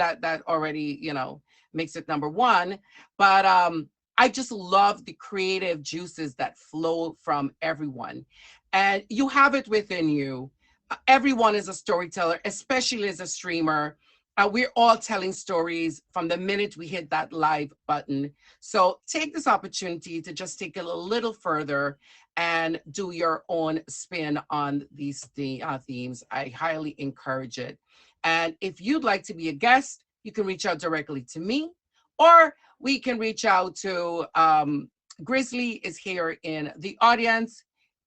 that already, you know, makes it number one. But I just love the creative juices that flow from everyone. And you have it within you. Everyone is a storyteller, especially as a streamer. We're all telling stories from the minute we hit that live button. So take this opportunity to just take it a little further and do your own spin on these themes. I highly encourage it. And if you'd like to be a guest, you can reach out directly to me, or we can reach out to Grizzly is here in the audience,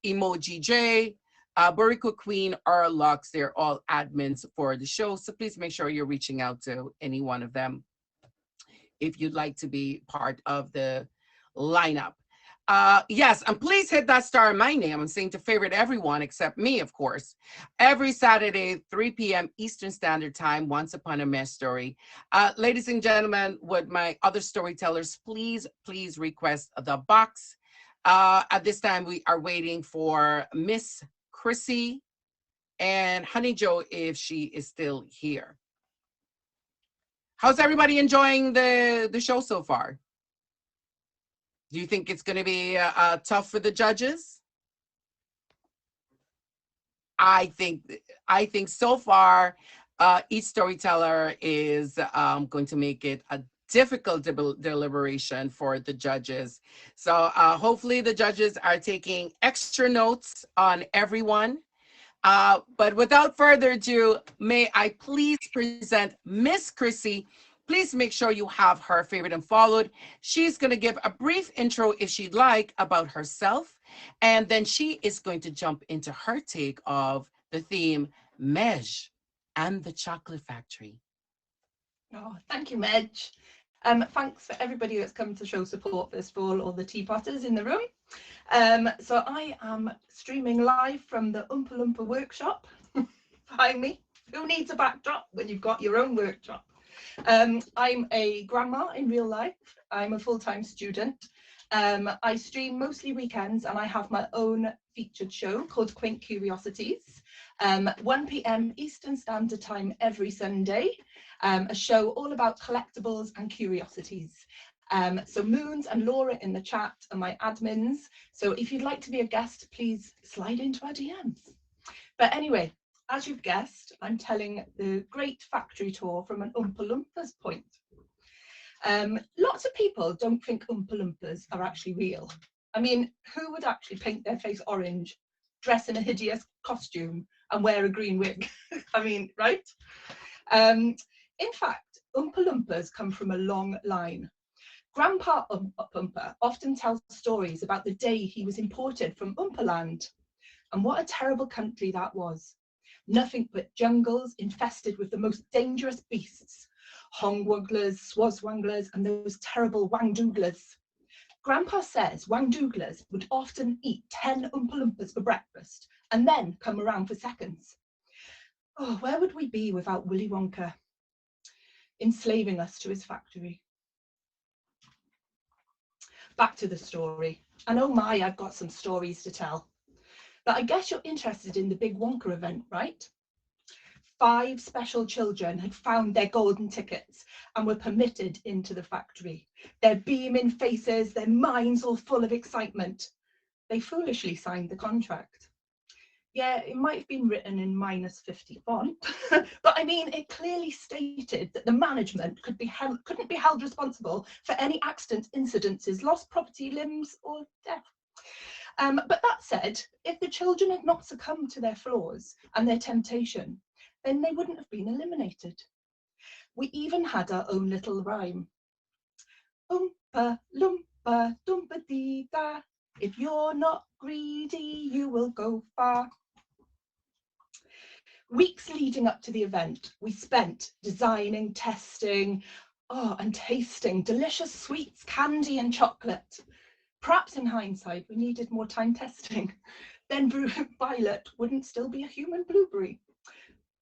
Emoji J, Burrico Queen, or Lux. They're all admins for the show. So please make sure you're reaching out to any one of them if you'd like to be part of the lineup. Yes, and please hit that star in my name. I'm saying to favorite everyone except me, of course. Every Saturday, 3 p.m. Eastern Standard Time, Once Upon a Mejstory. Ladies and gentlemen, would my other storytellers please request the box? At this time, we are waiting for Miss Chrissie and Honey Joe if she is still here. How's everybody enjoying the show so far? Do you think it's going to be tough for the judges? I think so far, each storyteller is going to make it a difficult deliberation for the judges. So hopefully the judges are taking extra notes on everyone. But without further ado, may I please present Miss Chrissie. Please make sure you have her favorite and followed. She's going to give a brief intro, if she'd like, about herself. And then she is going to jump into her take of the theme, Mej and the Chocolate Factory. Oh, thank you, Mej. Thanks for everybody that's come to show support, first of all the teapotters in the room. So I am streaming live from the Oompa Loompa workshop behind me. Who needs a backdrop when you've got your own workshop? I'm a grandma in real life. I'm a full-time student. I stream mostly weekends, and I have my own featured show called Quaint Curiosities, 1 p.m. Eastern Standard Time every Sunday, a show all about collectibles and curiosities. So Moons and Laura in the chat are my admins. So if you'd like to be a guest, please slide into our DMs. But anyway, as you've guessed, I'm telling the great factory tour from an Oompa Loompas point. Lots of people don't think Oompa Loompas are actually real. I mean, who would actually paint their face orange, dress in a hideous costume, and wear a green wig? I mean, right? In fact, Oompa Loompas come from a long line. Grandpa Oompa often tells stories about the day he was imported from Oompa Land. And what a terrible country that was. Nothing but jungles infested with the most dangerous beasts. Hongwugglers, swazwanglers, and those terrible wangdooglers. Grandpa says wangdooglers would often eat 10 Oompa Loompas for breakfast and then come around for seconds. Oh, where would we be without Willy Wonka enslaving us to his factory? Back to the story. And oh my, I've got some stories to tell. But I guess you're interested in the big Wonka event, right? 5 special children had found their golden tickets and were permitted into the factory. Their beaming faces, their minds all full of excitement. They foolishly signed the contract. Yeah, it might have been written in -50 font, but I mean, it clearly stated that the management couldn't be held responsible for any accidents, incidences, lost property, limbs, or death. But that said, if the children had not succumbed to their flaws and their temptation, then they wouldn't have been eliminated. We even had our own little rhyme. Oompa loompa doompa dee da. If you're not greedy, you will go far. Weeks leading up to the event, we spent designing, testing, and tasting delicious sweets, candy and chocolate. Perhaps in hindsight, we needed more time testing. Then Violet wouldn't still be a human blueberry.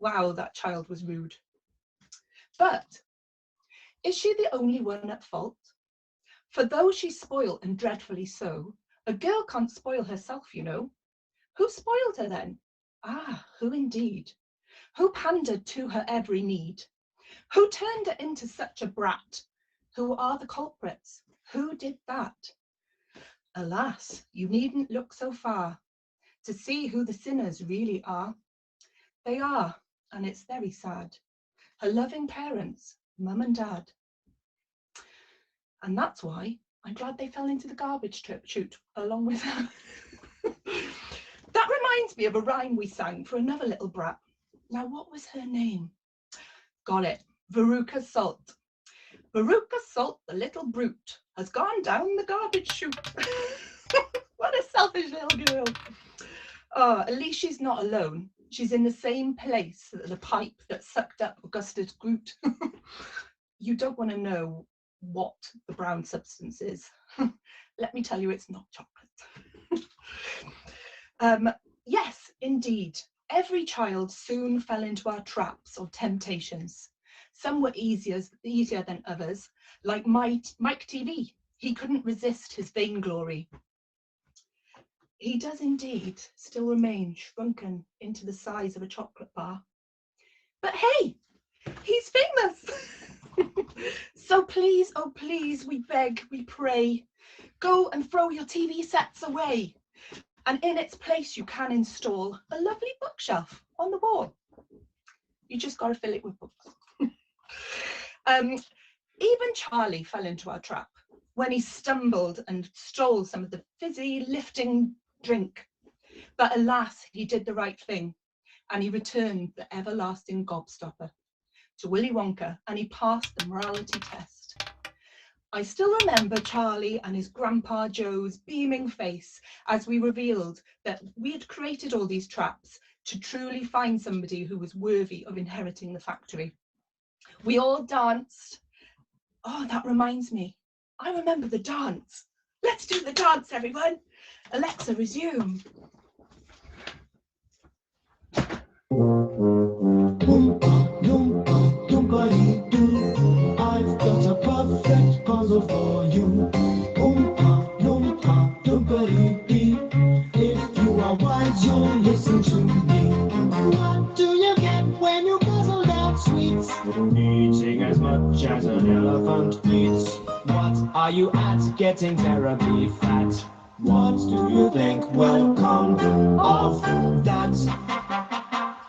Wow, that child was rude. But is she the only one at fault? For though she's spoilt and dreadfully so, a girl can't spoil herself, you know. Who spoiled her then? Ah, who indeed? Who pandered to her every need? Who turned it into such a brat? Who are the culprits? Who did that? Alas, you needn't look so far to see who the sinners really are. They are, and it's very sad, her loving parents, mum and dad. And that's why I'm glad they fell into the garbage chute along with her. That reminds me of a rhyme we sang for another little brat. Now, what was her name? Got it. Veruca Salt. Veruca Salt, the little brute, has gone down the garbage chute. What a selfish little girl. Oh, at least she's not alone. She's in the same place that the pipe that sucked up Augustus Groot. You don't want to know what the brown substance is. Let me tell you, it's not chocolate. Yes, indeed. Every child soon fell into our traps or temptations. Some were easier than others, like Mike TV. He couldn't resist his vainglory. He does indeed still remain shrunken into the size of a chocolate bar. But hey, he's famous. So please, oh please, we beg, we pray, go and throw your TV sets away. And in its place, you can install a lovely bookshelf on the wall. You just got to fill it with books. Even Charlie fell into our trap when he stumbled and stole some of the fizzy lifting drink. But alas, he did the right thing, and he returned the everlasting gobstopper to Willy Wonka, and he passed the morality test. I still remember Charlie and his Grandpa Joe's beaming face as we revealed that we had created all these traps to truly find somebody who was worthy of inheriting the factory. We all danced. Oh, that reminds me. I remember the dance. Let's do the dance, everyone. Alexa, resume. Oompa, loompa, loompa-dee-doo. I've got a perfect puzzle for you. Oompa, loompa, loompa-dee-dee. If you are wise, you'll listen to me. What do you get when you guzzle down sweets? Eating as much as an elephant eats. What are you at? Getting terribly fat. What do you think will come of that?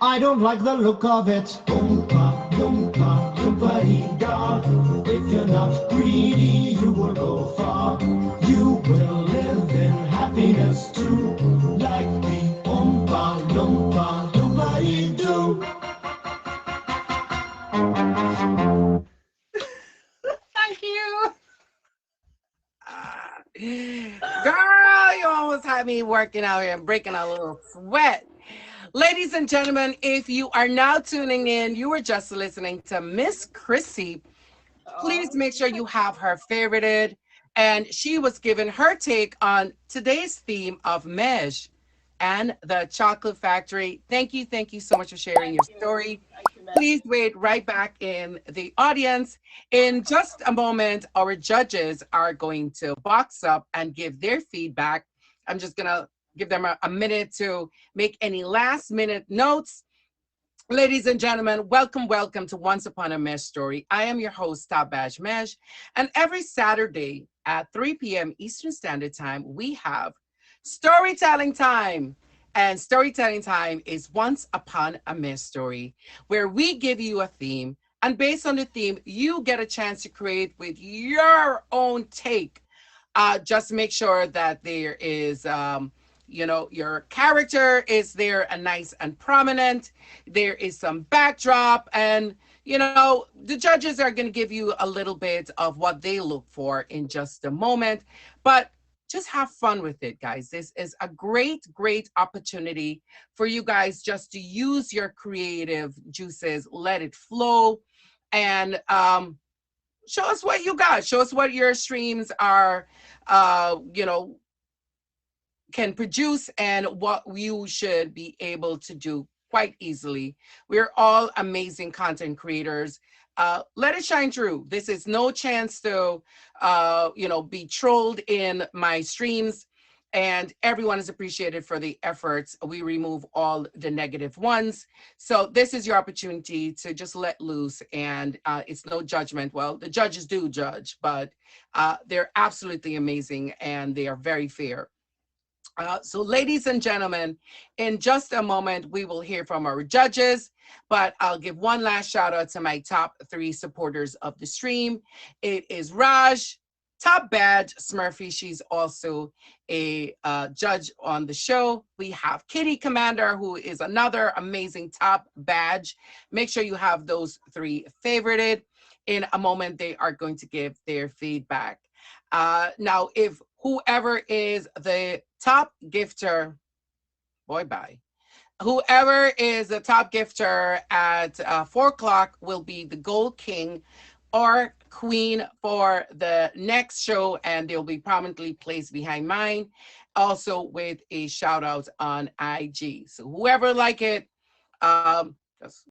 I don't like the look of it. Oompa, loompa, loompa-dee-da. If you're not greedy, you will go far. You will live in happiness too, like the Oompa, loompa, loompa-dee-doo. Thank you. Girl, you almost had me working out here and breaking a little sweat. Ladies and gentlemen, if you are now tuning in, you were just listening to Miss Chrissie. Please make sure you have her favorited. And she was given her take on today's theme of Mej and the Chocolate Factory. Thank you so much for sharing your story. Please wait right back in the audience. In just a moment, our judges are going to box up and give their feedback. I'm just going to give them a minute to make any last minute notes. Ladies and gentlemen, welcome to Once Upon a Mejstory. I am your host, Top Badge Mej, and every Saturday at 3 p.m. Eastern Standard Time, we have storytelling time. And storytelling time is Once Upon a Mejstory, where we give you a theme, and based on the theme, you get a chance to create with your own take. Just make sure that there is your character is there and nice and prominent. There is some backdrop, and the judges are going to give you a little bit of what they look for in just a moment. But just have fun with it, guys. This is a great opportunity for you guys just to use your creative juices, let it flow, and show us what you got. Show us what your streams are, can produce, and what you should be able to do quite easily. We're all amazing content creators. Let it shine through. This is no chance to, be trolled in my streams. and everyone is appreciated for the efforts. We remove all the negative ones. So this is your opportunity to just let loose, and it's no judgment. Well, the judges do judge, but they're absolutely amazing and they are very fair. So ladies and gentlemen, in just a moment, we will hear from our judges, but I'll give one last shout out to my top 3 supporters of the stream. It is Raj, top badge, Smurfy. She's also a judge on the show. We have Kitty Commander, who is another amazing top badge. Make sure you have those 3 favorited. In a moment, they are going to give their feedback. Now, if whoever is the top gifter, boy, bye. Whoever is the top gifter at 4 o'clock will be the gold king or queen for the next show, and they'll be prominently placed behind mine, also with a shout out on IG. So whoever like it, just